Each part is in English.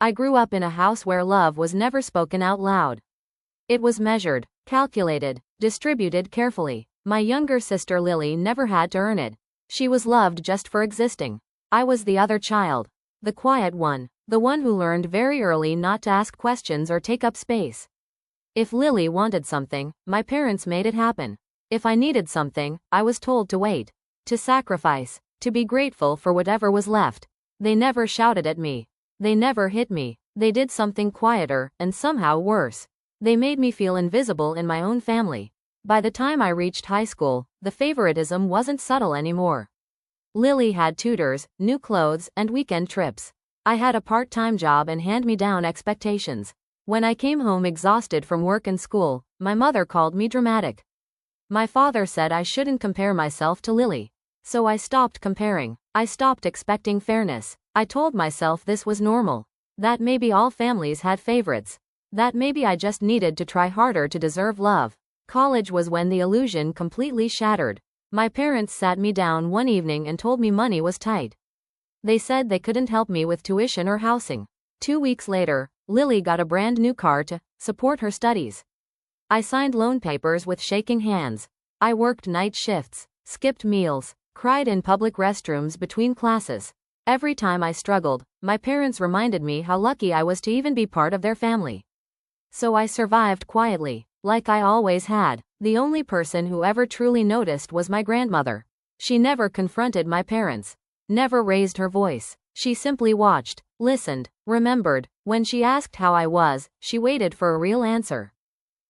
I grew up in a house where love was never spoken out loud. It was measured, calculated, distributed carefully. My younger sister Lily never had to earn it. She was loved just for existing. I was the other child. The quiet one. The one who learned very early not to ask questions or take up space. If Lily wanted something, my parents made it happen. If I needed something, I was told to wait, to sacrifice, to be grateful for whatever was left. They never shouted at me. They never hit me. They did something quieter, and somehow worse. They made me feel invisible in my own family. By the time I reached high school, the favoritism wasn't subtle anymore. Lily had tutors, new clothes, and weekend trips. I had a part-time job and hand-me-down expectations. When I came home exhausted from work and school, my mother called me dramatic. My father said I shouldn't compare myself to Lily. So I stopped comparing. I stopped expecting fairness. I told myself this was normal. That maybe all families had favorites. That maybe I just needed to try harder to deserve love. College was when the illusion completely shattered. My parents sat me down one evening and told me money was tight. They said they couldn't help me with tuition or housing. 2 weeks later, Lily got a brand new car to support her studies. I signed loan papers with shaking hands. I worked night shifts, skipped meals, cried in public restrooms between classes. Every time I struggled, my parents reminded me how lucky I was to even be part of their family. So I survived quietly, like I always had. The only person who ever truly noticed was my grandmother. She never confronted my parents. Never raised her voice. She simply watched, listened, remembered. When she asked how I was, she waited for a real answer.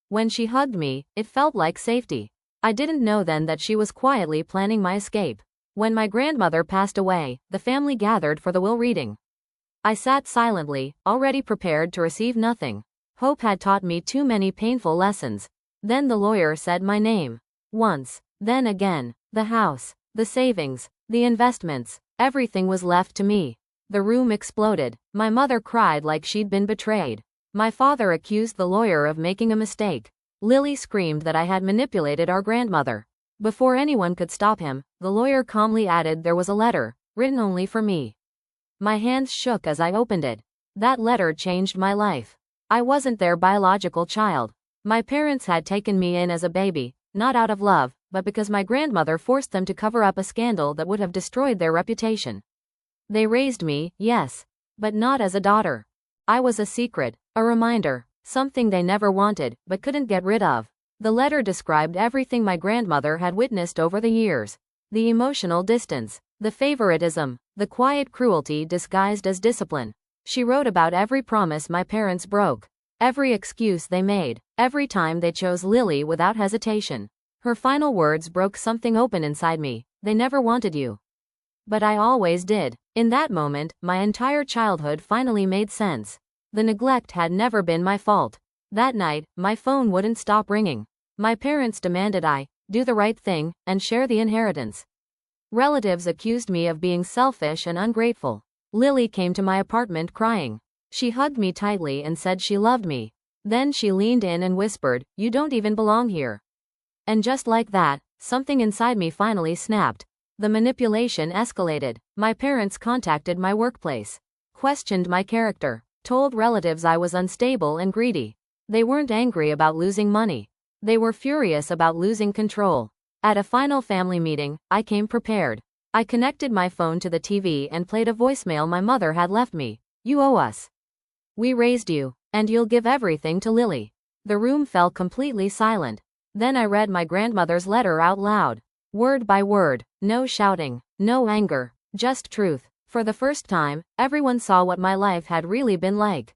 When she hugged me, it felt like safety. I didn't know then that she was quietly planning my escape. When my grandmother passed away, the family gathered for the will reading. I sat silently, already prepared to receive nothing. Hope had taught me too many painful lessons. Then the lawyer said my name. Once, then again. The house, the savings, the investments, everything was left to me. The room exploded. My mother cried like she'd been betrayed. My father accused the lawyer of making a mistake. Lily screamed that I had manipulated our grandmother. Before anyone could stop him, the lawyer calmly added there was a letter, written only for me. My hands shook as I opened it. That letter changed my life. I wasn't their biological child. My parents had taken me in as a baby, not out of love, but because my grandmother forced them to cover up a scandal that would have destroyed their reputation. They raised me, yes, but not as a daughter. I was a secret, a reminder, something they never wanted, but couldn't get rid of. The letter described everything my grandmother had witnessed over the years. The emotional distance, the favoritism, the quiet cruelty disguised as discipline. She wrote about every promise my parents broke, every excuse they made, every time they chose Lily without hesitation. Her final words broke something open inside me. They never wanted you. But I always did. In that moment, my entire childhood finally made sense. The neglect had never been my fault. That night, my phone wouldn't stop ringing. My parents demanded I do the right thing and share the inheritance. Relatives accused me of being selfish and ungrateful. Lily came to my apartment crying. She hugged me tightly and said she loved me. Then she leaned in and whispered, "You don't even belong here." And just like that, something inside me finally snapped. The manipulation escalated. My parents contacted my workplace, questioned my character, told relatives I was unstable and greedy. They weren't angry about losing money. They were furious about losing control. At a final family meeting, I came prepared. I connected my phone to the TV and played a voicemail my mother had left me. "You owe us. We raised you, and you'll give everything to Lily." The room fell completely silent. Then I read my grandmother's letter out loud. Word by word, no shouting, no anger, just truth. For the first time, everyone saw what my life had really been like.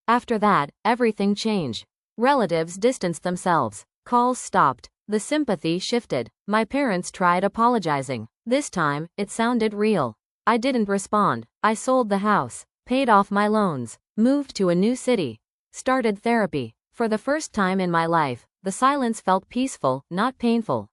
After that, everything changed. Relatives distanced themselves. Calls stopped. The sympathy shifted. My parents tried apologizing. This time, it sounded real. I didn't respond. I sold the house, paid off my loans, moved to a new city, started therapy. For the first time in my life, the silence felt peaceful, not painful.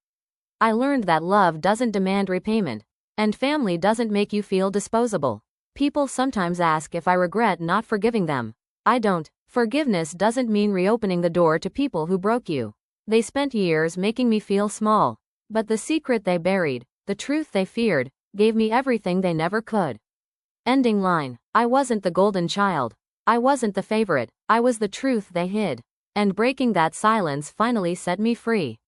I learned that love doesn't demand repayment, and family doesn't make you feel disposable. People sometimes ask if I regret not forgiving them. I don't. Forgiveness doesn't mean reopening the door to people who broke you. They spent years making me feel small. But the secret they buried, the truth they feared, gave me everything they never could. Ending line. I wasn't the golden child. I wasn't the favorite, I was the truth they hid. And breaking that silence finally set me free.